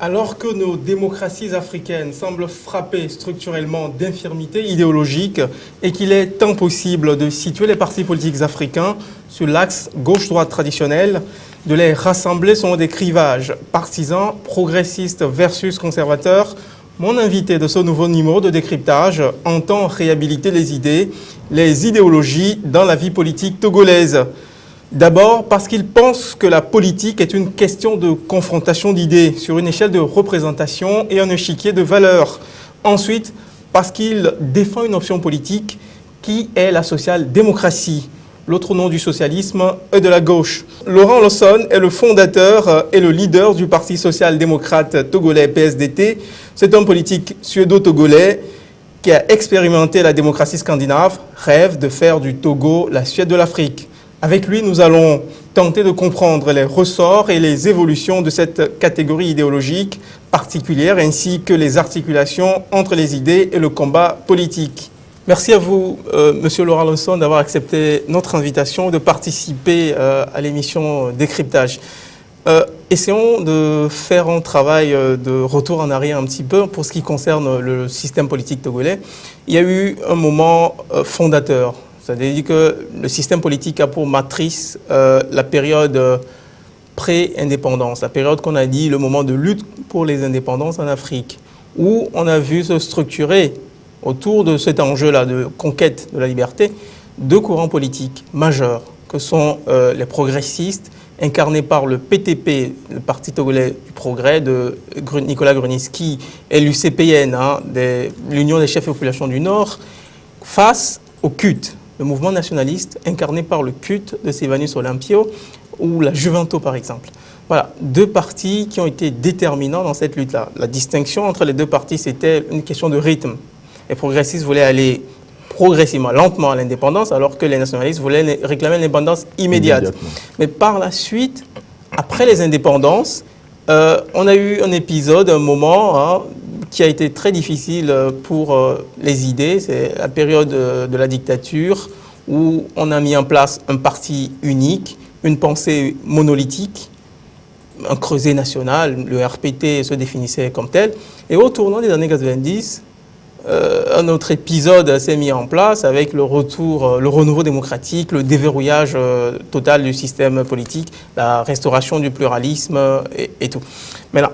Alors que nos démocraties africaines semblent frappées structurellement d'infirmités idéologiques et qu'il est temps possible de situer les partis politiques africains sur l'axe gauche-droite traditionnel, de les rassembler selon des clivages partisans, progressistes versus conservateurs, mon invité de ce nouveau numéro de décryptage entend réhabiliter les idées, les idéologies dans la vie politique togolaise. D'abord parce qu'il pense que la politique est une question de confrontation d'idées sur une échelle de représentation et un échiquier de valeurs. Ensuite, parce qu'il défend une option politique qui est la social-démocratie, l'autre nom du socialisme et de la gauche. Laurent Lawson est le fondateur et le leader du Parti social-démocrate togolais PSDT. C'est un politique suédo-togolais qui a expérimenté la démocratie scandinave, rêve de faire du Togo la Suède de l'Afrique. Avec lui, nous allons tenter de comprendre les ressorts et les évolutions de cette catégorie idéologique particulière, ainsi que les articulations entre les idées et le combat politique. Merci à vous, Monsieur Laurent Lawson, d'avoir accepté notre invitation de participer à l'émission Décryptage. Essayons de faire un travail de retour en arrière un petit peu pour ce qui concerne le système politique togolais. Il y a eu un moment fondateur. C'est-à-dire que le système politique a pour matrice la période pré-indépendance, la période qu'on a dit le moment de lutte pour les indépendances en Afrique, où on a vu se structurer autour de cet enjeu-là de conquête de la liberté deux courants politiques majeurs, que sont les progressistes, incarnés par le PTP, le Parti togolais du progrès de Nicolas Grunitzky, et l'UCPN, l'Union des chefs et populations du Nord, face au CUT, le mouvement nationaliste incarné par le CUT de Sylvanus Olympio ou la Juventus par exemple. Voilà, deux partis qui ont été déterminants dans cette lutte-là. La distinction entre les deux partis, c'était une question de rythme. Les progressistes voulaient aller progressivement, lentement à l'indépendance, alors que les nationalistes voulaient réclamer l'indépendance immédiate. Mais par la suite, après les indépendances, on a eu un épisode, un moment qui a été très difficile pour les idées. C'est la période de la dictature où on a mis en place un parti unique, une pensée monolithique, un creuset national. Le RPT se définissait comme tel. Et au tournant des années 90, un autre épisode s'est mis en place avec le retour, le renouveau démocratique, le déverrouillage total du système politique, la restauration du pluralisme et tout. Maintenant,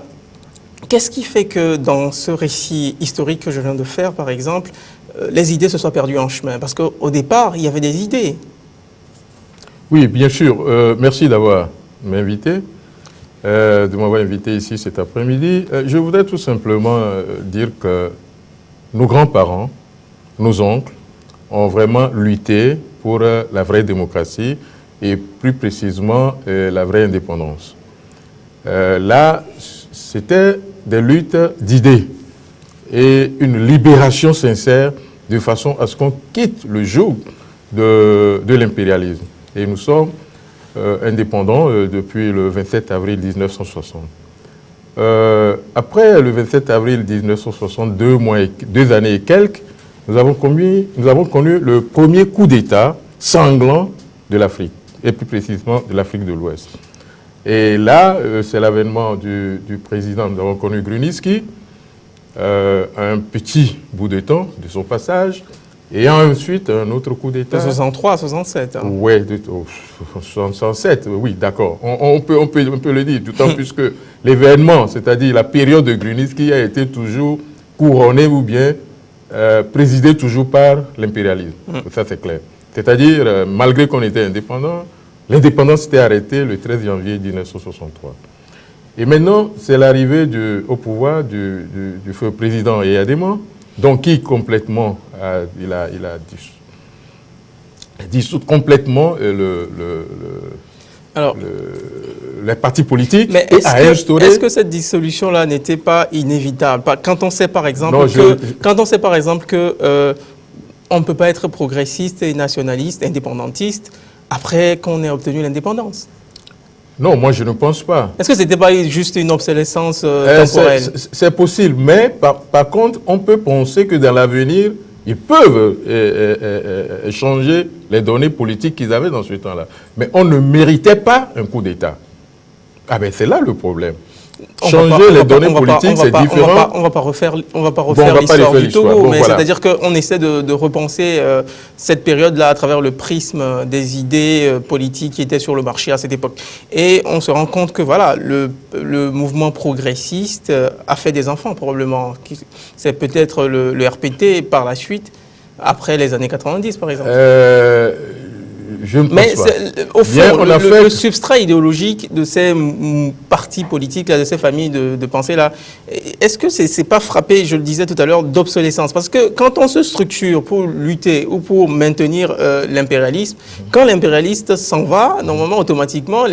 qu'est-ce qui fait que dans ce récit historique que je viens de faire, par exemple, les idées se soient perdues en chemin? Parce qu'au départ, il y avait des idées. Oui, bien sûr. Merci d'avoir m'invité, de m'avoir invité ici cet après-midi. Je voudrais tout simplement dire que nos grands-parents, nos oncles, ont vraiment lutté pour la vraie démocratie et plus précisément la vraie indépendance. Là, c'était des luttes d'idées et une libération sincère de façon à ce qu'on quitte le joug de l'impérialisme. Et nous sommes indépendants depuis le 27 avril 1960. Après le 27 avril 1960, 2 années et quelques, nous avons connu le premier coup d'État sanglant de l'Afrique, et plus précisément de l'Afrique de l'Ouest. Et là, c'est l'avènement du président, nous avons connu Grunitzky, un petit bout de temps de son passage, et ensuite un autre coup d'État. De 63 à 67. Oui, 67, oui, d'accord. On peut le dire, d'autant plus que l'événement, c'est-à-dire la période de Grunitzky a été toujours couronnée ou bien présidée toujours par l'impérialisme. Ça, c'est clair. C'est-à-dire, malgré qu'on était indépendant, l'indépendance s'était arrêtée le 13 janvier 1963. Et maintenant, c'est l'arrivée au pouvoir du feu président Eyadema, donc qui complètement, il a dissout complètement les partis politiques. Mais est-ce que cette dissolution-là n'était pas inévitable? Quand on sait par exemple que on ne peut pas être progressiste et nationaliste, indépendantiste, après qu'on ait obtenu l'indépendance? Non, moi je ne pense pas. Est-ce que ce n'était pas juste une obsolescence temporelle? C'est possible, mais par contre, on peut penser que dans l'avenir, ils peuvent échanger les données politiques qu'ils avaient dans ce temps-là. Mais on ne méritait pas un coup d'État. Ah ben c'est là le problème. Changer les données politiques, c'est différent. On va pas refaire l'histoire du Togo, mais voilà. C'est-à-dire qu'on essaie de repenser cette période-là à travers le prisme des idées politiques qui étaient sur le marché à cette époque. Et on se rend compte que voilà, le mouvement progressiste a fait des enfants probablement. C'est peut-être le RPT par la suite, après les années 90 par exemple. Je ne pense pas. Au fond, le substrat idéologique de ces partis politiques, là, de ces familles de pensée-là, est-ce que c'est pas frappé, je le disais tout à l'heure, d'obsolescence? Parce que quand on se structure pour lutter ou pour maintenir l'impérialisme, quand l'impérialiste s'en va, normalement, automatiquement,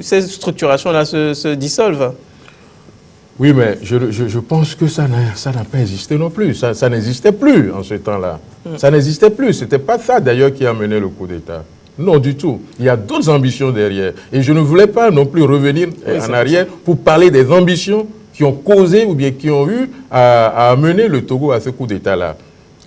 ces structurations-là se dissolvent. Oui, mais je pense que ça n'a pas existé non plus. Ça n'existait plus en ce temps-là. Ça n'existait plus. Ce n'était pas ça, d'ailleurs, qui a mené le coup d'État. Non, du tout. Il y a d'autres ambitions derrière. Et je ne voulais pas non plus revenir en arrière pour parler des ambitions qui ont causé ou bien qui ont eu à amener le Togo à ce coup d'État-là.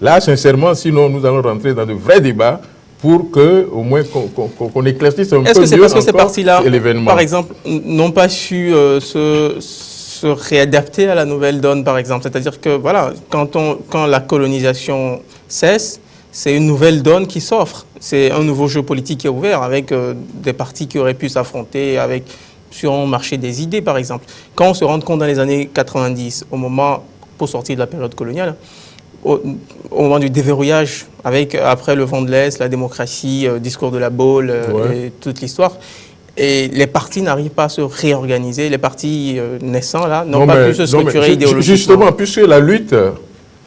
Là, sincèrement, sinon, nous allons rentrer dans de vrais débats pour qu'au moins qu'on éclaircisse un peu mieux encore l'événement. Est-ce que c'est parce que ces partis-là, par exemple, n'ont pas su se réadapter à la nouvelle donne, par exemple? C'est-à-dire que, voilà, quand la colonisation cesse, c'est une nouvelle donne qui s'offre. C'est un nouveau jeu politique qui est ouvert avec des partis qui auraient pu s'affronter sur un marché des idées, par exemple. Quand on se rend compte dans les années 90, pour sortir de la période coloniale, au moment du déverrouillage, après le vent de l'Est, la démocratie, discours de la Baule, et toute l'histoire, et les partis n'arrivent pas à se réorganiser. Les partis naissants, là, n'ont pas pu se structurer idéologiquement. Justement, puisque la lutte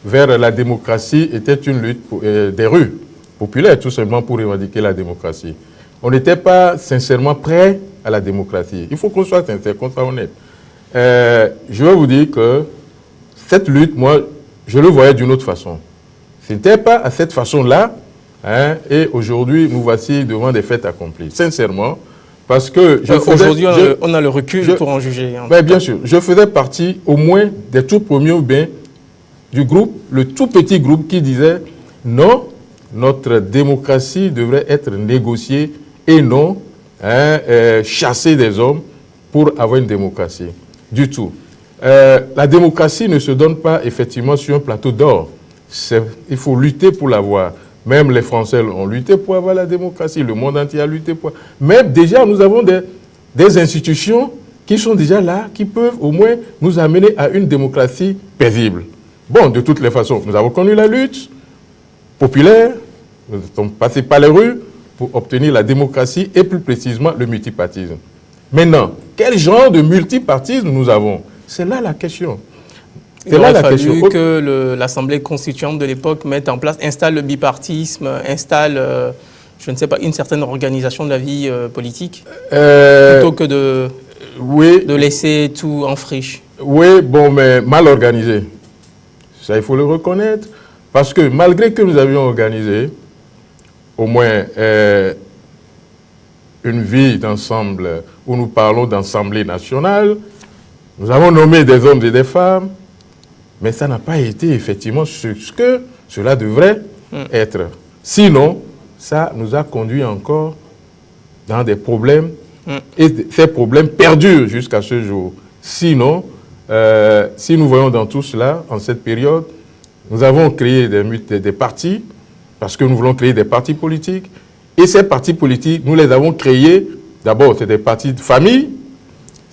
vers la démocratie était une lutte des rues populaires, tout simplement pour revendiquer la démocratie. On n'était pas sincèrement prêt à la démocratie. Il faut qu'on soit sincère, qu'on soit honnête. Je vais vous dire que cette lutte, moi, je le voyais d'une autre façon. Ce n'était pas à cette façon-là, hein, et aujourd'hui, nous voici devant des faits accomplis. Sincèrement, parce que... Aujourd'hui, on a le recul pour en juger. Bien sûr, je faisais partie au moins des tout premiers ou bien du groupe, le tout petit groupe qui disait non, notre démocratie devrait être négociée et non chasser des hommes pour avoir une démocratie. Du tout. La démocratie ne se donne pas effectivement sur un plateau d'or. Il faut lutter pour l'avoir. Même les Français ont lutté pour avoir la démocratie, le monde entier a lutté pour... Mais déjà, nous avons des institutions qui sont déjà là, qui peuvent au moins nous amener à une démocratie paisible. Bon, de toutes les façons, nous avons connu la lutte populaire, nous sommes passés par les rues pour obtenir la démocratie et plus précisément le multipartisme. Maintenant, quel genre de multipartisme nous avons? C'est là la question. Il aurait fallu que l'Assemblée constituante de l'époque installe le bipartisme, installe, je ne sais pas, une certaine organisation de la vie politique, plutôt que de laisser tout en friche. Oui, bon, mais mal organisé. Ça, il faut le reconnaître. Parce que malgré que nous avions organisé au moins une vie d'ensemble où nous parlons d'Assemblée nationale, nous avons nommé des hommes et des femmes, mais ça n'a pas été effectivement ce que cela devrait être. Sinon, ça nous a conduit encore dans des problèmes, et ces problèmes perdurent jusqu'à ce jour. Sinon, si nous voyons dans tout cela, en cette période, nous avons créé des partis, parce que nous voulons créer des partis politiques, et ces partis politiques, nous les avons créés, d'abord, c'est des partis de famille,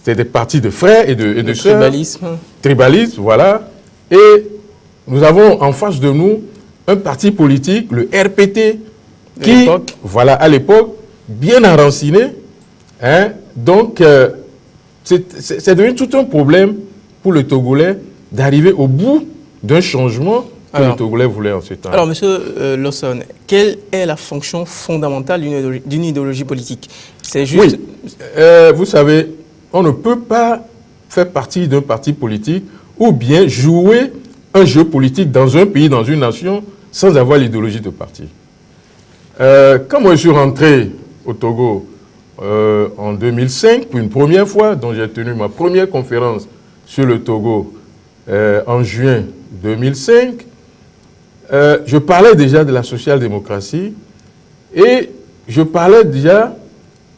c'est des partis de frères et de sœurs. Tribalisme. Tribalisme, voilà. Et nous avons en face de nous un parti politique, le RPT, qui, voilà, à l'époque, bien enraciné. Hein, donc, c'est devenu tout un problème pour le Togolais d'arriver au bout d'un changement que le Togolais voulait en ce temps. Alors, M. Lawson, quelle est la fonction fondamentale d'une idéologie politique? C'est juste... Oui, vous savez, on ne peut pas faire partie d'un parti politique ou bien jouer un jeu politique dans un pays, dans une nation, sans avoir l'idéologie de parti. Quand moi je suis rentré au Togo en 2005, pour une première fois, dont j'ai tenu ma première conférence sur le Togo en juin 2005, je parlais déjà de la social-démocratie et je parlais déjà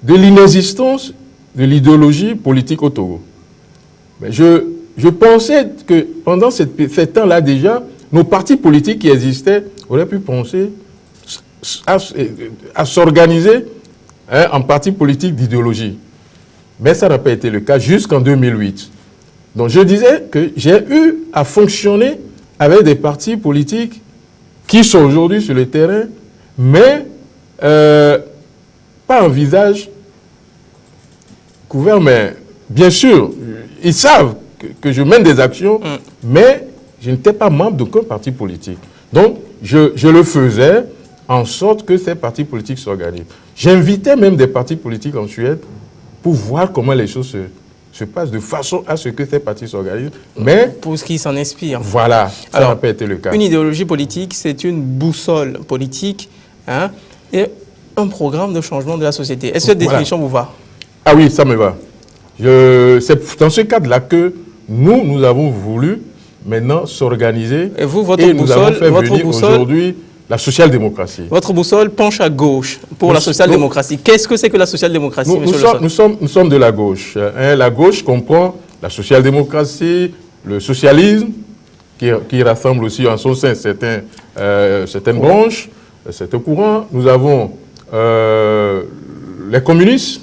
de l'inexistence de l'idéologie politique au Togo. Mais je pensais que pendant ces temps-là déjà, nos partis politiques qui existaient auraient pu penser à s'organiser en partis politiques d'idéologie. Mais ça n'a pas été le cas jusqu'en 2008. Donc je disais que j'ai eu à fonctionner avec des partis politiques qui sont aujourd'hui sur le terrain, mais pas un visage couvert, mais bien sûr, ils savent que je mène des actions, mais je n'étais pas membre d'aucun parti politique. Donc, je le faisais en sorte que ces partis politiques s'organisent. J'invitais même des partis politiques en Suède pour voir comment les choses se passent, de façon à ce que ces partis s'organisent. Mais pour ce qui s'en inspire. Voilà, ça n'a pas été le cas. Une idéologie politique, c'est une boussole politique, hein, et un programme de changement de la société. Est-ce que cette définition vous va? Ah oui, ça me va. C'est dans ce cadre-là que nous avons voulu maintenant s'organiser. Et vous, votre et boussole, nous avons fait venir aujourd'hui la social-démocratie. Votre boussole penche à gauche pour la social-démocratie. Qu'est-ce que c'est que la social-démocratie, monsieur Le Son? Nous sommes de la gauche. La gauche comprend la social-démocratie, le socialisme, qui rassemble aussi en son sein certaines branches, certains courants. Nous avons les communistes,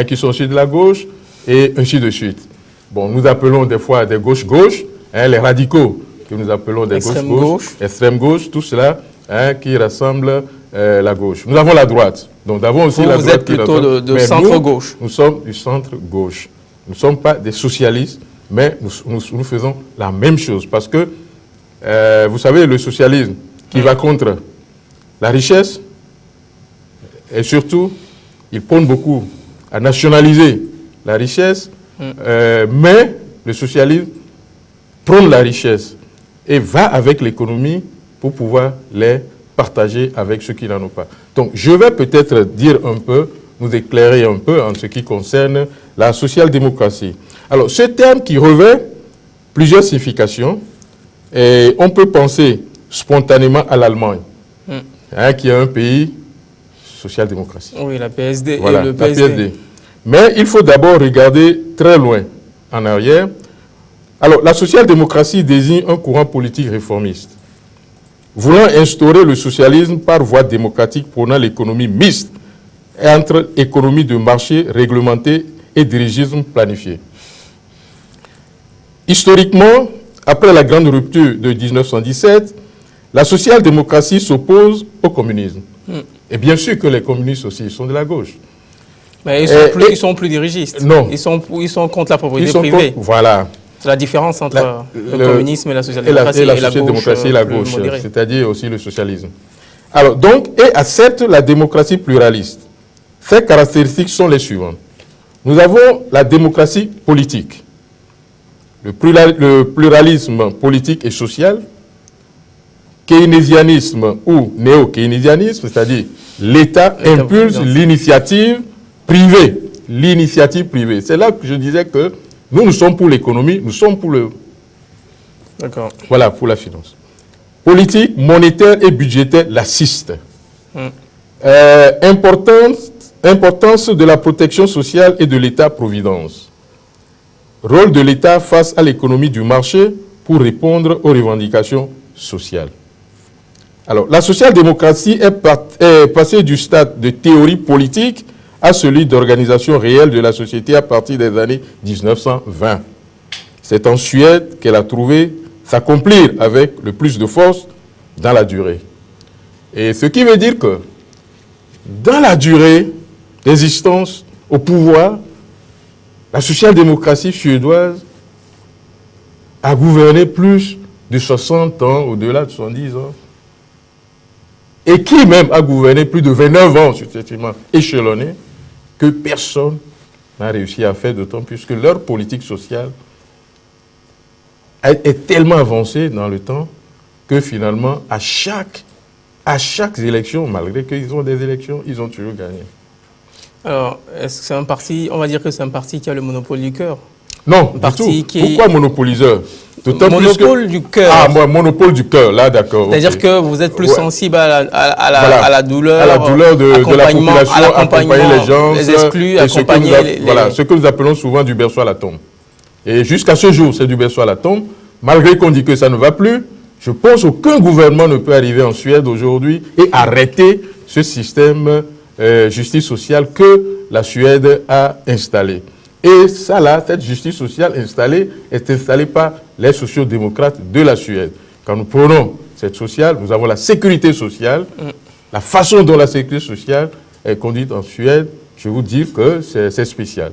qui sont aussi de la gauche, et ainsi de suite. Bon, nous appelons des fois des gauches-gauches, les radicaux, que nous appelons des gauches-gauches, extrême-gauche, tout cela qui rassemble la gauche. Nous avons la droite. Donc, nous avons aussi la droite. Vous êtes plutôt de centre-gauche. Nous sommes du centre-gauche. Nous ne sommes pas des socialistes, mais nous faisons la même chose. Parce que, vous savez, le socialisme qui va contre la richesse, et surtout, il prône beaucoup à nationaliser la richesse, mais le socialisme prône la richesse et va avec l'économie pour pouvoir les partager avec ceux qui n'en ont pas. Donc, je vais peut-être dire un peu, nous éclairer un peu en ce qui concerne la social-démocratie. Alors, ce terme qui revêt plusieurs significations, et on peut penser spontanément à l'Allemagne, qui est un pays social-démocratie. Oui, la PSD voilà, et le PSD. La PSD. Mais il faut d'abord regarder très loin en arrière. Alors, la social-démocratie désigne un courant politique réformiste, voulant instaurer le socialisme par voie démocratique prônant l'économie mixte entre économie de marché réglementée et dirigisme planifié. Historiquement, après la grande rupture de 1917, la social-démocratie s'oppose au communisme. Et bien sûr que les communistes aussi sont de la gauche. Mais ils sont plus dirigistes. Non. Ils sont contre la propriété privée. Voilà. C'est la différence entre le communisme et la social-démocratie. Et la social-démocratie et la gauche, c'est-à-dire aussi le socialisme. Alors, donc, et accepte la démocratie pluraliste. Ces caractéristiques sont les suivantes. Nous avons la démocratie politique, le pluralisme politique et social, keynésianisme ou néo-keynésianisme, c'est-à-dire l'État impulse l'initiative privée. L'initiative privée. C'est là que je disais que nous sommes pour l'économie, nous sommes pour le... D'accord. Voilà, pour la finance. Politique, monétaire et budgétaire laxiste. Importance de la protection sociale et de l'État-providence. Rôle de l'État face à l'économie du marché pour répondre aux revendications sociales. Alors, la social-démocratie est passée du stade de théorie politique à celui d'organisation réelle de la société à partir des années 1920. C'est en Suède qu'elle a trouvé s'accomplir avec le plus de force dans la durée. Et ce qui veut dire que dans la durée d'existence au pouvoir, la social-démocratie suédoise a gouverné plus de 60 ans, au-delà de 70 ans, et qui même a gouverné plus de 29 ans successivement échelonnés, que personne n'a réussi à faire, d'autant plus que leur politique sociale est tellement avancée dans le temps que finalement, à chaque élection, malgré qu'ils ont des élections, ils ont toujours gagné. Alors, est-ce que c'est un parti, on va dire que c'est un parti qui a le monopole du cœur? Non, du tout. Pourquoi monopoliseur? Monopole du cœur. Ah, monopole du cœur, là, d'accord. C'est-à-dire que vous êtes plus sensible à la douleur. À la douleur de la population, accompagner les gens. Les exclus, accompagner Voilà, ce que nous appelons souvent du berceau à la tombe. Et jusqu'à ce jour, c'est du berceau à la tombe. Malgré qu'on dit que ça ne va plus, je pense qu'aucun gouvernement ne peut arriver en Suède aujourd'hui et arrêter ce système justice sociale que la Suède a installé. Et ça là, cette justice sociale installée est installée par les sociodémocrates de la Suède. Quand nous prenons cette sociale, nous avons la sécurité sociale. La façon dont la sécurité sociale est conduite en Suède, je vais vous dire que c'est spécial.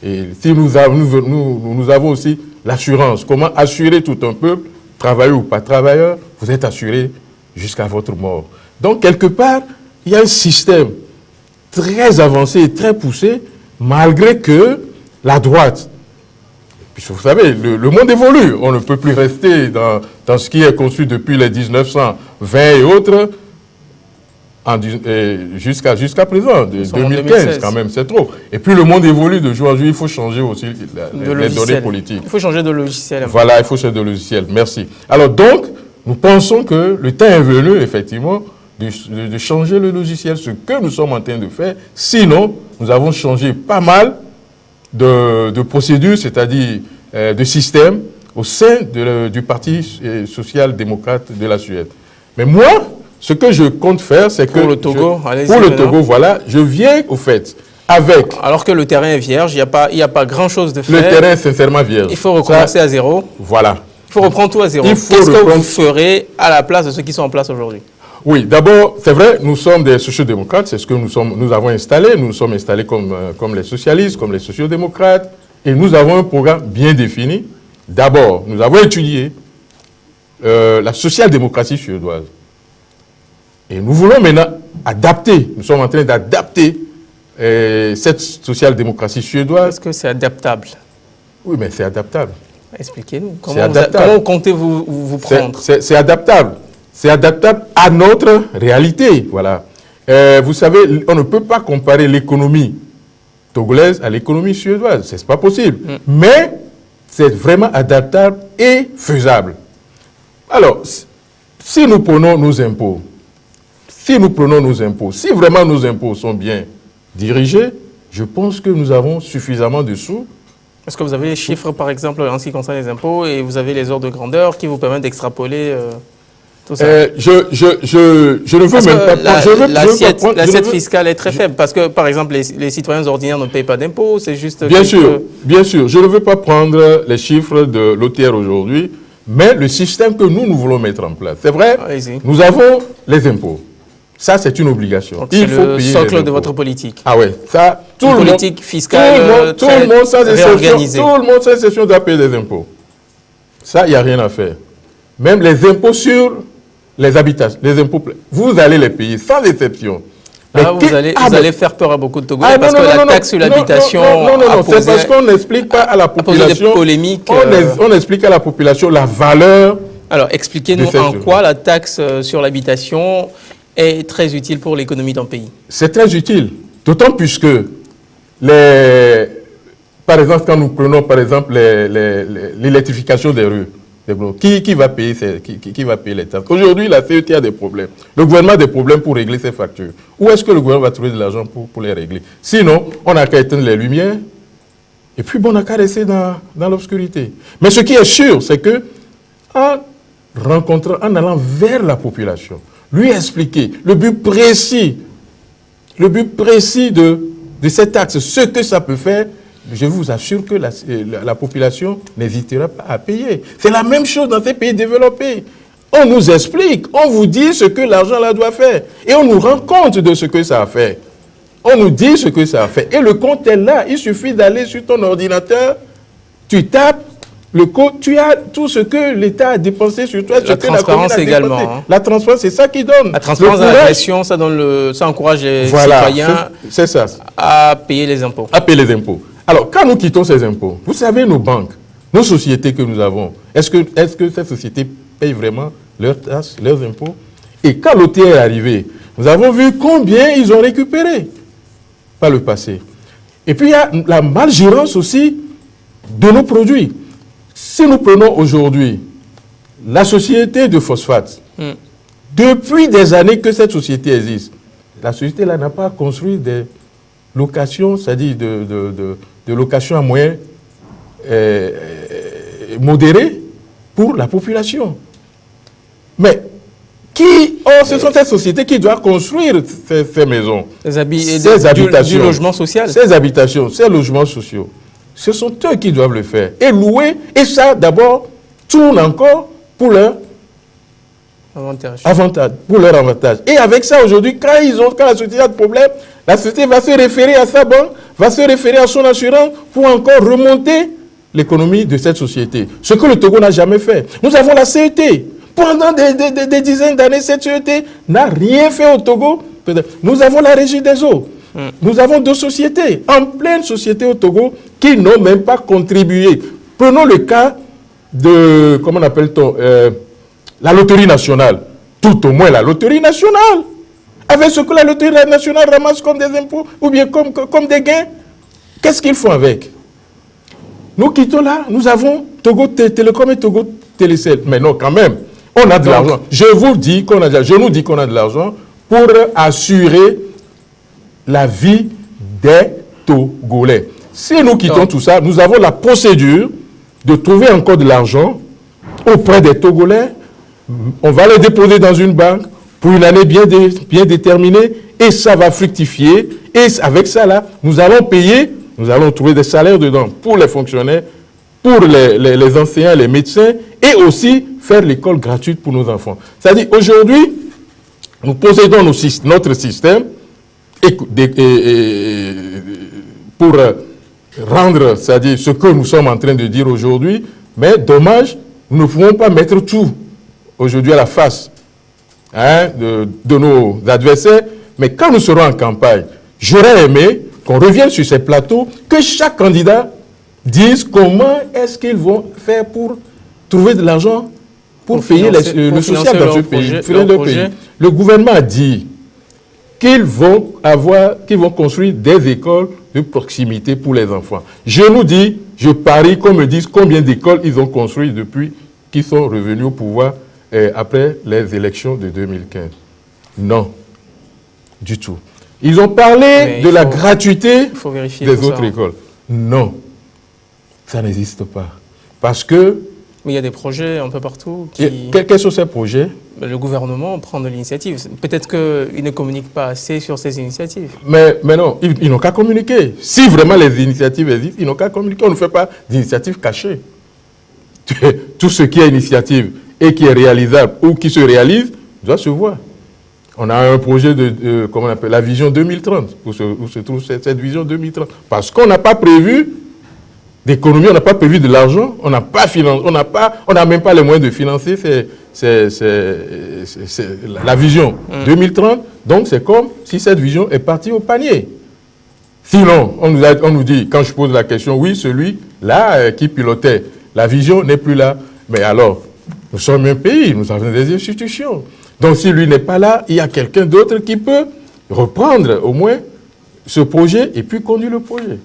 Et si nous avons aussi l'assurance, comment assurer tout un peuple, travailleur ou pas travailleur, vous êtes assuré jusqu'à votre mort. Donc, quelque part, il y a un système très avancé et très poussé, malgré que la droite, puisque vous savez, le monde évolue. On ne peut plus rester dans ce qui est conçu depuis les 1920 et autres, jusqu'à présent, de 2015 quand même, c'est trop. Et puis le monde évolue de jour en jour, il faut changer aussi les données politiques. Il faut changer de logiciel. Voilà, il faut changer de logiciel, merci. Alors donc, nous pensons que le temps est venu, effectivement, de changer le logiciel, ce que nous sommes en train de faire. Sinon, nous avons changé pas mal de procédures, c'est-à-dire de système, au sein du Parti social-démocrate de la Suède. Mais moi, ce que je compte faire, c'est que... Pour le Togo, voilà, je viens au fait avec... Alors que le terrain est vierge, il n'y a pas grand-chose de fait. Le terrain est sincèrement vierge. Il faut recommencer à zéro. Voilà. Il faut reprendre tout à zéro. Qu'est-ce que vous ferez à la place de ceux qui sont en place aujourd'hui? Oui, d'abord, c'est vrai, nous sommes des sociodémocrates, c'est ce que nous avons installé. Nous sommes installés comme les socialistes, comme les sociodémocrates, et nous avons un programme bien défini. D'abord, nous avons étudié la social-démocratie suédoise. Et nous voulons maintenant adapter, nous sommes en train d'adapter cette social-démocratie suédoise. Est-ce que c'est adaptable? Oui, mais c'est adaptable. Expliquez-nous. Comment comptez-vous prendre? C'est adaptable. C'est adaptable à notre réalité. Voilà. Vous savez, on ne peut pas comparer l'économie togolaise à l'économie suédoise. Ce n'est pas possible. Mais c'est vraiment adaptable et faisable. Alors, si nous prenons nos impôts, si vraiment nos impôts sont bien dirigés, je pense que nous avons suffisamment de sous. Est-ce que vous avez les chiffres, par exemple, en ce qui concerne les impôts, et vous avez les ordres de grandeur qui vous permettent d'extrapoler tout ça? Je ne veux même pas... L'assiette fiscale est très faible, parce que, par exemple, les citoyens ordinaires ne payent pas d'impôts, c'est juste... Bien sûr, je ne veux pas prendre les chiffres de l'OTR aujourd'hui, mais le système que nous voulons mettre en place. C'est vrai, nous avons les impôts. Ça, c'est une obligation. Il faut payer le socle de votre politique. Ah ouais, ça, tout le monde... politique fiscale tout le monde, sans exception, doit payer des impôts. Ça, il n'y a rien à faire. Même les impôts sur les habitations, les impôts, vous allez les payer sans exception. Vous allez faire peur à beaucoup de Togolais parce que la taxe sur l'habitation... Non, c'est parce qu'on n'explique pas à la population... On explique à la population la valeur... Alors, expliquez-nous en quoi la taxe sur l'habitation est très utile pour l'économie d'un pays. C'est très utile, d'autant puisque, par exemple, quand nous prenons par exemple l'électrification des rues, qui va payer les taxes? Aujourd'hui, la CET a des problèmes. Le gouvernement a des problèmes pour régler ses factures. Où est-ce que le gouvernement va trouver de l'argent pour les régler? Sinon, on n'a qu'à éteindre les lumières et puis on n'a qu'à rester dans l'obscurité. Mais ce qui est sûr, c'est que en allant vers la population, lui expliquer le but précis de cette taxe, ce que ça peut faire, je vous assure que la population n'hésitera pas à payer. C'est la même chose dans ces pays développés. On nous explique, on vous dit ce que l'argent là doit faire. Et on nous rend compte de ce que ça a fait. On nous dit ce que ça a fait. Et le compte est là. Il suffit d'aller sur ton ordinateur, tu tapes le code, tu as tout ce que l'État a dépensé sur toi. La transparence également. Hein. La transparence, c'est ça qui donne. La transparence de la gestion, ça encourage les citoyens à payer les impôts. À payer les impôts. Alors, quand nous quittons ces impôts, vous savez, nos banques, nos sociétés que nous avons, est-ce que ces sociétés payent vraiment leurs taxes, leurs impôts? Et quand l'OTR est arrivé, nous avons vu combien ils ont récupéré par le passé. Et puis, il y a la malgérance aussi de nos produits. Si nous prenons aujourd'hui la société de phosphate, depuis des années que cette société existe, la société-là n'a pas construit des locations, c'est-à-dire de location à moyen modéré pour la population. Mais ce sont ces sociétés qui doivent construire ces maisons, ces habitations, du logement social. Ces habitations, ces logements sociaux. Ce sont eux qui doivent le faire et louer. Et ça, d'abord, tourne encore pour leur avantage. Et avec ça, aujourd'hui, quand la société a de problèmes, la société va se référer à sa banque, va se référer à son assurance pour encore remonter l'économie de cette société. Ce que le Togo n'a jamais fait. Nous avons la CET. Pendant des dizaines d'années, cette CET n'a rien fait au Togo. Nous avons la Régie des eaux. Nous avons 2 sociétés, en pleine société au Togo, qui n'ont même pas contribué. Prenons le cas de, comment appelle-t-on, la loterie nationale. Tout au moins la loterie nationale. Avec ce que la loterie nationale ramasse comme des impôts ou bien comme des gains, qu'est-ce qu'ils font avec? Nous quittons là, nous avons Togo Télécom et Togo Télécel. Mais non, quand même, on a de l'argent. Je nous dis qu'on a de l'argent pour assurer la vie des Togolais. Si nous quittons tout ça, nous avons la procédure de trouver encore de l'argent auprès des Togolais. On va les déposer dans une banque pour une année bien déterminée et ça va fructifier. Et avec ça, là, nous allons payer, nous allons trouver des salaires dedans pour les fonctionnaires, pour les enseignants, les médecins et aussi faire l'école gratuite pour nos enfants. C'est-à-dire, aujourd'hui, nous possédons notre système pour rendre, c'est-à-dire ce que nous sommes en train de dire aujourd'hui, mais dommage, nous ne pouvons pas mettre tout aujourd'hui à la face de nos adversaires, mais quand nous serons en campagne, j'aurais aimé qu'on revienne sur ces plateaux, que chaque candidat dise comment est-ce qu'ils vont faire pour trouver de l'argent pour payer le social dans ce pays. Le gouvernement a dit qu'ils vont construire des écoles de proximité pour les enfants. Je nous dis, je parie qu'on me dise combien d'écoles ils ont construit depuis qu'ils sont revenus au pouvoir après les élections de 2015. Non, du tout. Ils ont parlé de la gratuité des autres écoles. Non, ça n'existe pas. Parce que... Mais il y a des projets un peu partout. Quels sont ces projets? Le gouvernement prend de l'initiative. Peut-être qu'il ne communique pas assez sur ces initiatives. Mais non, ils n'ont qu'à communiquer. Si vraiment les initiatives existent, ils n'ont qu'à communiquer. On ne fait pas d'initiatives cachées. Tout ce qui est initiative et qui est réalisable ou qui se réalise doit se voir. On a un projet de comment on appelle, la vision 2030, où se trouve cette vision 2030. Parce qu'on n'a pas prévu d'économie, on n'a pas prévu de l'argent, on n'a même pas les moyens de financer la vision 2030. Donc c'est comme si cette vision est partie au panier. Sinon, on nous dit, quand je pose la question, oui, celui-là qui pilotait, la vision n'est plus là. Mais alors, nous sommes un pays, nous avons des institutions. Donc si lui n'est pas là, il y a quelqu'un d'autre qui peut reprendre au moins ce projet et puis conduire le projet.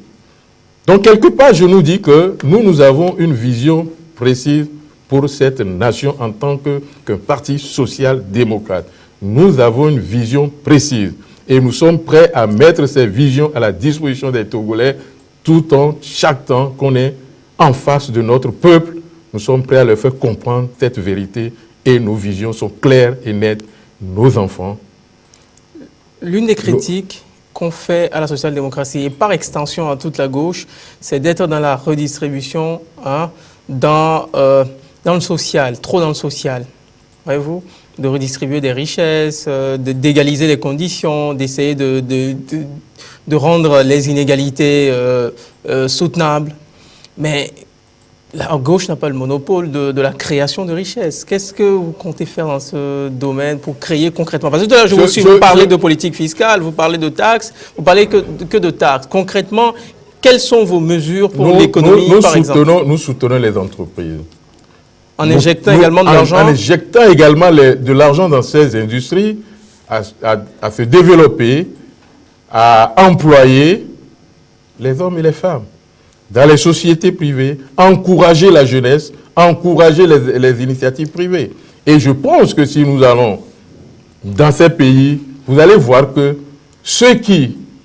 Donc quelque part, je nous dis que nous avons une vision précise pour cette nation en tant qu'un parti social-démocrate. Nous avons une vision précise et nous sommes prêts à mettre ces visions à la disposition des Togolais chaque temps qu'on est en face de notre peuple. Nous sommes prêts à leur faire comprendre cette vérité et nos visions sont claires et nettes. Nos enfants. L'une des critiques qu'on fait à la social-démocratie et par extension à toute la gauche, c'est d'être dans la redistribution, dans le social, trop dans le social. Voyez-vous, de redistribuer des richesses, d'égaliser les conditions, d'essayer de rendre les inégalités soutenables. Mais la gauche n'a pas le monopole de la création de richesses. Qu'est-ce que vous comptez faire dans ce domaine pour créer concrètement? Parce que là, vous parlez de politique fiscale, vous parlez de taxes, vous parlez que de taxes. Concrètement, quelles sont vos mesures pour l'économie, par exemple? Nous soutenons les entreprises. En injectant également de l'argent? En injectant également de l'argent dans ces industries, à se développer, à employer les hommes et les femmes. Dans les sociétés privées, encourager la jeunesse, encourager les initiatives privées. Et je pense que si nous allons dans ces pays, vous allez voir que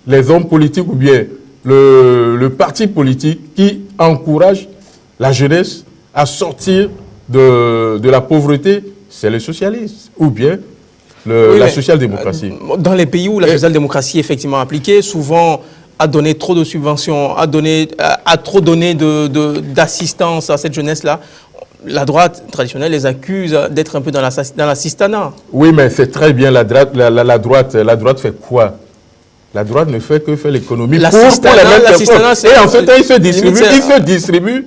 les hommes politiques ou bien le parti politique qui encourage la jeunesse à sortir de la pauvreté, c'est le socialisme ou bien la social-démocratie. Dans les pays où la social-démocratie est effectivement appliquée, souvent a donné trop de subventions, a trop donné d'assistance à cette jeunesse-là, la droite traditionnelle les accuse d'être un peu dans l'assistanat. Oui, mais c'est très bien, la droite fait quoi? La droite ne fait que faire l'économie pour les mêmes personnes. Et en ce temps, il se distribue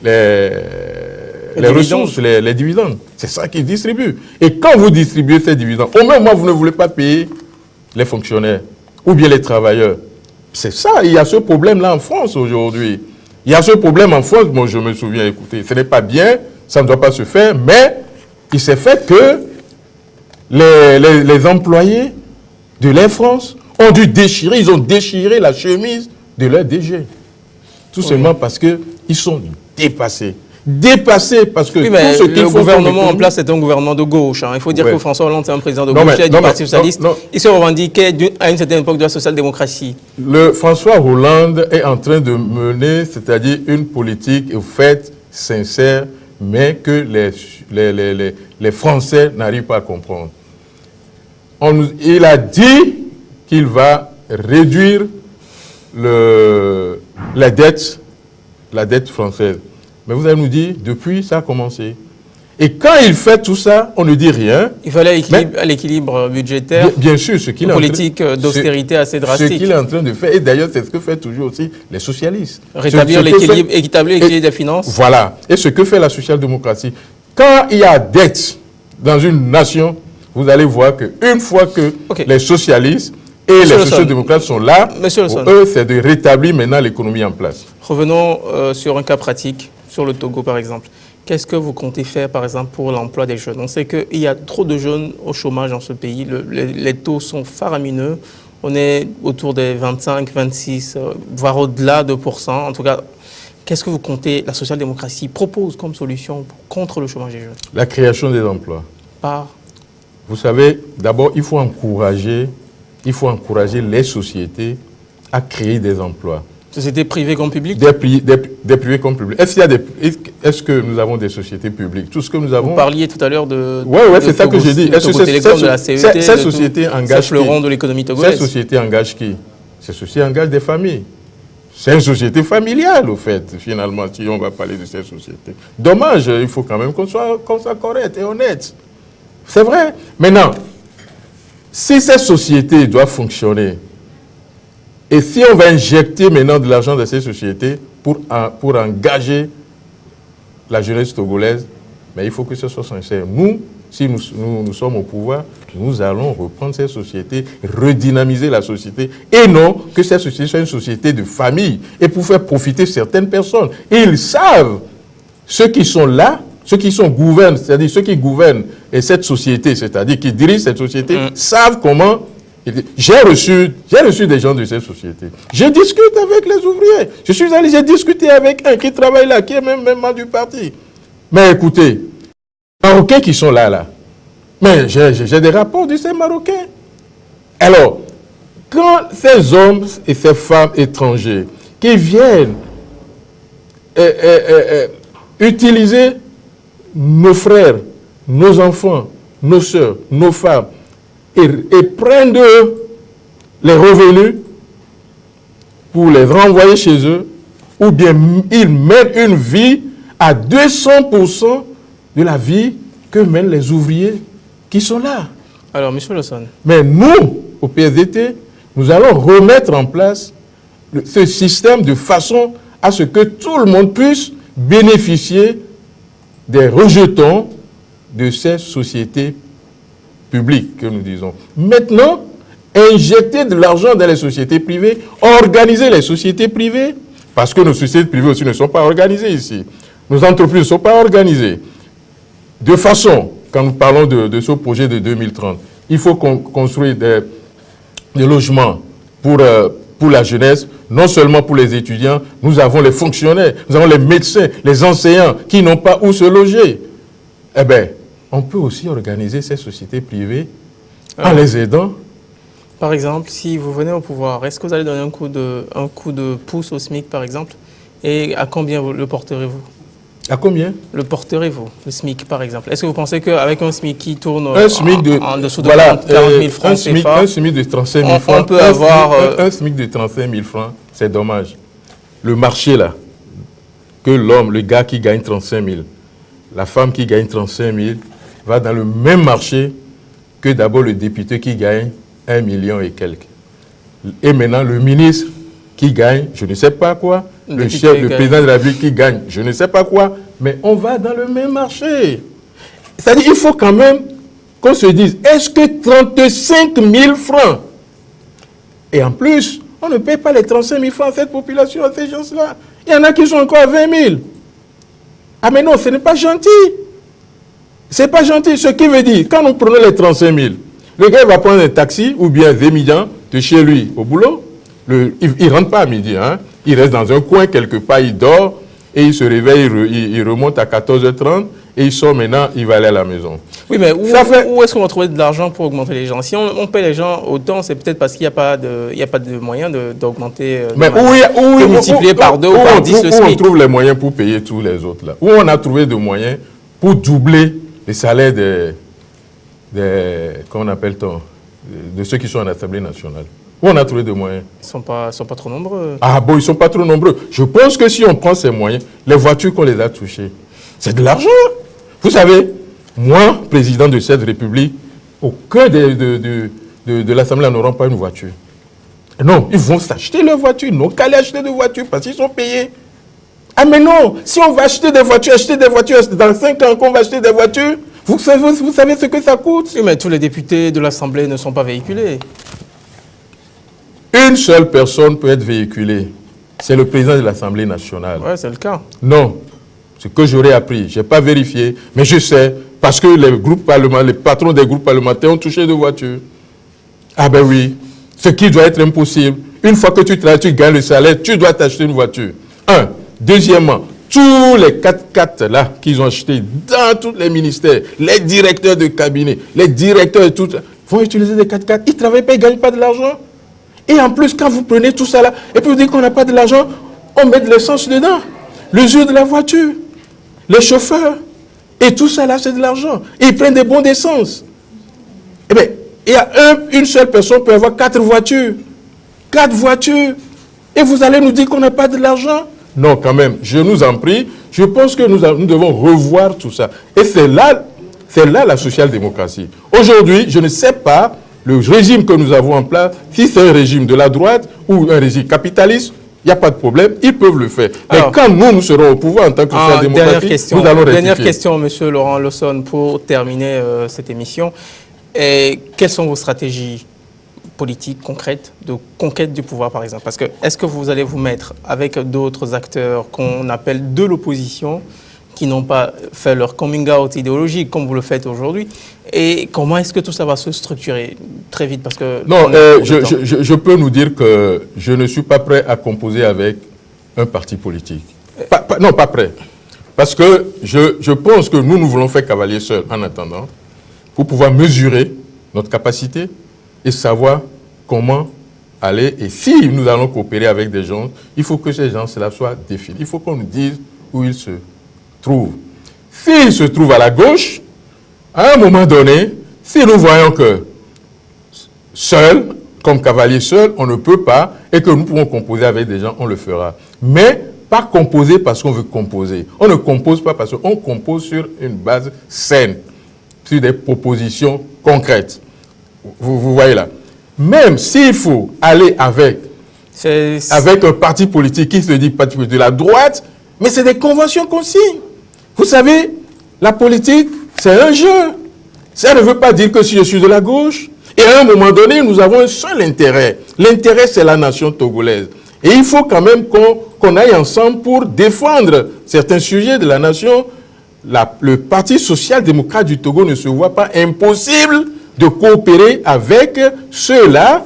les ressources, les dividendes. C'est ça qu'ils distribuent. Et quand vous distribuez ces dividendes, au même moment, vous ne voulez pas payer les fonctionnaires ou bien les travailleurs. C'est ça, il y a ce problème-là en France aujourd'hui. Il y a ce problème en France, moi je me souviens, écoutez, ce n'est pas bien, ça ne doit pas se faire, mais il s'est fait que les employés de l'Air France ont dû déchirer, ils ont déchiré la chemise de leur DG. Tout seulement parce qu'ils sont dépassés. Dépassés parce que tout ce le gouvernement en place est un gouvernement de gauche. Hein. Il faut dire que François Hollande, c'est un président de gauche, du Parti socialiste. Il se revendiquait à une certaine époque de la social-démocratie. François Hollande est en train de mener, c'est-à-dire une politique au fait sincère, mais que les Français n'arrivent pas à comprendre. Il a dit qu'il va réduire la dette française. Mais vous allez nous dire, depuis, ça a commencé. Et quand il fait tout ça, on ne dit rien. Il fallait l'équilibre budgétaire. Bien sûr, ce qu'il une politique d'austérité assez drastique. Ce qu'il est en train de faire, et d'ailleurs, c'est ce que font toujours aussi les socialistes. Rétablir l'équilibre des finances. Voilà. Et ce que fait la social-démocratie. Quand il y a dette dans une nation, vous allez voir qu'une fois que les socialistes et les social-démocrates sont là, pour eux, c'est de rétablir maintenant l'économie en place. Revenons sur un cas pratique, sur le Togo par exemple. Qu'est-ce que vous comptez faire par exemple pour l'emploi des jeunes? On sait qu'il y a trop de jeunes au chômage dans ce pays. Les taux sont faramineux. On est autour des 25, 26, voire au-delà de pourcents. En tout cas, qu'est-ce que vous comptez, la social-démocratie propose comme solution contre le chômage des jeunes? La création des emplois. Vous savez, d'abord, il faut encourager les sociétés à créer des emplois. Sociétés privées comme publiques? Des privées comme publiques. Est-ce que nous avons des sociétés publiques? Tout ce que nous avons... Vous parliez tout à l'heure de... Oui, c'est ça que j'ai dit. Est-ce que ces sociétés engagent qui? De l'économie togolaise. Ces sociétés engagent qui? Ces sociétés engagent des familles. C'est une société familiale, au fait, finalement, si on va parler de ces sociétés. Dommage, il faut quand même qu'on soit correct et honnête. C'est vrai. Maintenant, si ces sociétés doivent fonctionner, et si on va injecter maintenant de l'argent dans ces sociétés pour engager la jeunesse togolaise, mais il faut que ce soit sincère. Nous, si nous sommes au pouvoir, nous allons reprendre ces sociétés, redynamiser la société, et non que cette société soit une société de famille, et pour faire profiter certaines personnes. Et ils savent, ceux qui sont là, ceux qui gouvernent, c'est-à-dire ceux qui gouvernent cette société, c'est-à-dire qui dirigent cette société, savent comment. J'ai reçu des gens de cette société. Je discute avec les ouvriers. Je suis allé, j'ai discuté avec un qui travaille là, qui est même membre du parti. Mais écoutez, les Marocains qui sont là. Mais j'ai des rapports de ces Marocains. Alors, quand ces hommes et ces femmes étrangers qui viennent utiliser nos frères, nos enfants, nos sœurs, nos femmes, et prennent les revenus pour les renvoyer chez eux, ou bien ils mènent une vie à 200% de la vie que mènent les ouvriers qui sont là. Alors, M. Lawson. Mais nous, au PSDT, nous allons remettre en place ce système de façon à ce que tout le monde puisse bénéficier des rejetons de ces sociétés publiques que nous disons. Maintenant, injecter de l'argent dans les sociétés privées, organiser les sociétés privées, parce que nos sociétés privées aussi ne sont pas organisées ici. Nos entreprises ne sont pas organisées. De façon, quand nous parlons de ce projet de 2030, il faut construire des logements pour la jeunesse, non seulement pour les étudiants, nous avons les fonctionnaires, nous avons les médecins, les enseignants qui n'ont pas où se loger. Eh bien, on peut aussi organiser ces sociétés privées en les aidant. Par exemple, si vous venez au pouvoir, est-ce que vous allez donner un coup de pouce au SMIC, par exemple? Et à combien le porterez-vous? À combien? Le porterez-vous, le SMIC par exemple? Est-ce que vous pensez qu'avec un SMIC qui tourne un SMIC en dessous de voilà, 40 000 francs CFA, un SMIC de 35 000 francs, on peut avoir... un SMIC de 35 000 francs, c'est dommage. Le marché là, que l'homme, le gars qui gagne 35 000, la femme qui gagne 35 000, va dans le même marché que d'abord le député qui gagne 1 million et quelques. Et maintenant, le ministre qui gagne, je ne sais pas quoi, le président de la République qui gagne, je ne sais pas quoi, mais on va dans le même marché. C'est-à-dire qu'il faut quand même qu'on se dise, est-ce que 35 000 francs, et en plus, on ne paye pas les 35 000 francs à cette population, à ces gens-là. Il y en a qui sont encore à 20 000. Ah mais non, ce n'est pas gentil. C'est pas gentil. Ce qui veut dire, quand nous prenons les 35 000, le gars va prendre un taxi ou bien des millions de chez lui au boulot. Il ne rentre pas à midi. Hein. Il reste dans un coin quelque part, il dort et il se réveille, il remonte à 14h30 et il sort maintenant, il va aller à la maison. Oui, mais où est-ce qu'on va trouver de l'argent pour augmenter les gens? Si on paie les gens autant, c'est peut-être parce qu'il n'y a pas de moyen d'augmenter, de multiplier par 2 ou par 10 le SMIC. Où on trouve les moyens pour payer tous les autres là? Où on a trouvé de moyens pour doubler les salaires comment appelle-t-on, de ceux qui sont en Assemblée nationale? Où on a trouvé des moyens? Ils ne sont pas trop nombreux. Ah bon, ils ne sont pas trop nombreux. Je pense que si on prend ces moyens, les voitures qu'on les a touchées, c'est de l'argent. Vous savez, moi, président de cette République, aucun de l'Assemblée n'aura pas une voiture. Non, ils vont s'acheter leur voiture. Ils n'ont qu'à aller acheter des voitures parce qu'ils sont payés. Ah mais non, si on va acheter des voitures dans 5 ans qu'on va acheter des voitures, vous savez ce que ça coûte? Oui, mais tous les députés de l'Assemblée ne sont pas véhiculés. Une seule personne peut être véhiculée. C'est le président de l'Assemblée nationale. Oui, c'est le cas. Non. Ce que j'aurais appris, je n'ai pas vérifié, mais je sais, parce que les patrons des groupes parlementaires ont touché des voitures. Ah ben oui, ce qui doit être impossible. Une fois que tu travailles, tu gagnes le salaire, tu dois t'acheter une voiture. Un. Deuxièmement, tous les 4x4 là qu'ils ont achetés dans tous les ministères, les directeurs de cabinet, les directeurs de tout, vont utiliser des 4x4. Ils ne travaillent pas, ils ne gagnent pas de l'argent. Et en plus, quand vous prenez tout ça là, et puis vous dites qu'on n'a pas de l'argent, on met de l'essence dedans. L'usure de la voiture, les chauffeurs, et tout ça là, c'est de l'argent. Et ils prennent des bons d'essence. Eh bien, il y a une seule personne peut avoir 4 voitures. 4 voitures. Et vous allez nous dire qu'on n'a pas de l'argent? Non, quand même, je nous en prie. Je pense que nous devons revoir tout ça. Et c'est là la social-démocratie. Aujourd'hui, je ne sais pas le régime que nous avons en place, si c'est un régime de la droite ou un régime capitaliste, il n'y a pas de problème, ils peuvent le faire. Mais quand nous serons au pouvoir en tant que social-démocratie, nous allons rectifier. Dernière question, M. Laurent Lawson, pour terminer cette émission. Quelles sont vos stratégies politiques concrètes de conquête du pouvoir, par exemple? Parce que est-ce que vous allez vous mettre avec d'autres acteurs qu'on appelle de l'opposition, qui n'ont pas fait leur coming out idéologique comme vous le faites aujourd'hui? Et comment est-ce que tout ça va se structurer très vite? Parce que non, je peux nous dire que je ne suis pas prêt à composer avec un parti politique. Non, pas prêt. Parce que je pense que nous voulons faire cavalier seul en attendant pour pouvoir mesurer notre capacité et savoir comment aller. Et si nous allons coopérer avec des gens, il faut que ces gens-là soient définis. Il faut qu'on nous dise où ils se trouvent. S'ils se trouvent à la gauche, à un moment donné, si nous voyons que seul, comme cavalier seul, on ne peut pas, et que nous pouvons composer avec des gens, on le fera. Mais pas composer parce qu'on veut composer. On ne compose pas parce qu'on compose sur une base saine, sur des propositions concrètes. Vous voyez là. Même s'il faut aller avec un parti politique qui se dit parti politique de la droite, mais c'est des conventions qu'on signe. Vous savez, la politique, c'est un jeu. Ça ne veut pas dire que si je suis de la gauche, et à un moment donné, nous avons un seul intérêt. L'intérêt, c'est la nation togolaise. Et il faut quand même qu'on aille ensemble pour défendre certains sujets de la nation. Le Parti social-démocrate du Togo ne se voit pas impossible de coopérer avec ceux-là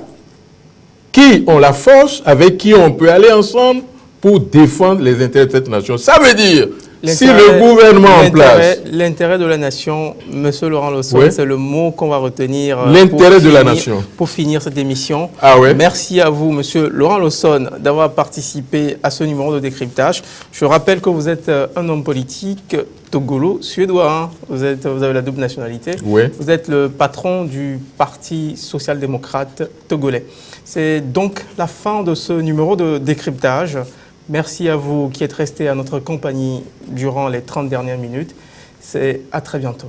qui ont la force, avec qui on peut aller ensemble pour défendre les intérêts de cette nation. Ça veut dire Si le gouvernement en place... L'intérêt de la nation, Monsieur Laurent Lawson, oui. c'est le mot qu'on va retenir. L'intérêt de la nation. Pour finir cette émission. Ah ouais. Merci à vous, Monsieur Laurent Lawson, d'avoir participé à ce numéro de décryptage. Je rappelle que vous êtes un homme politique togolo-suédois. Hein. Vous avez la double nationalité. Oui. Vous êtes le patron du Parti social-démocrate togolais. C'est donc la fin de ce numéro de décryptage. Merci à vous qui êtes restés à notre compagnie durant les 30 dernières minutes. À très bientôt.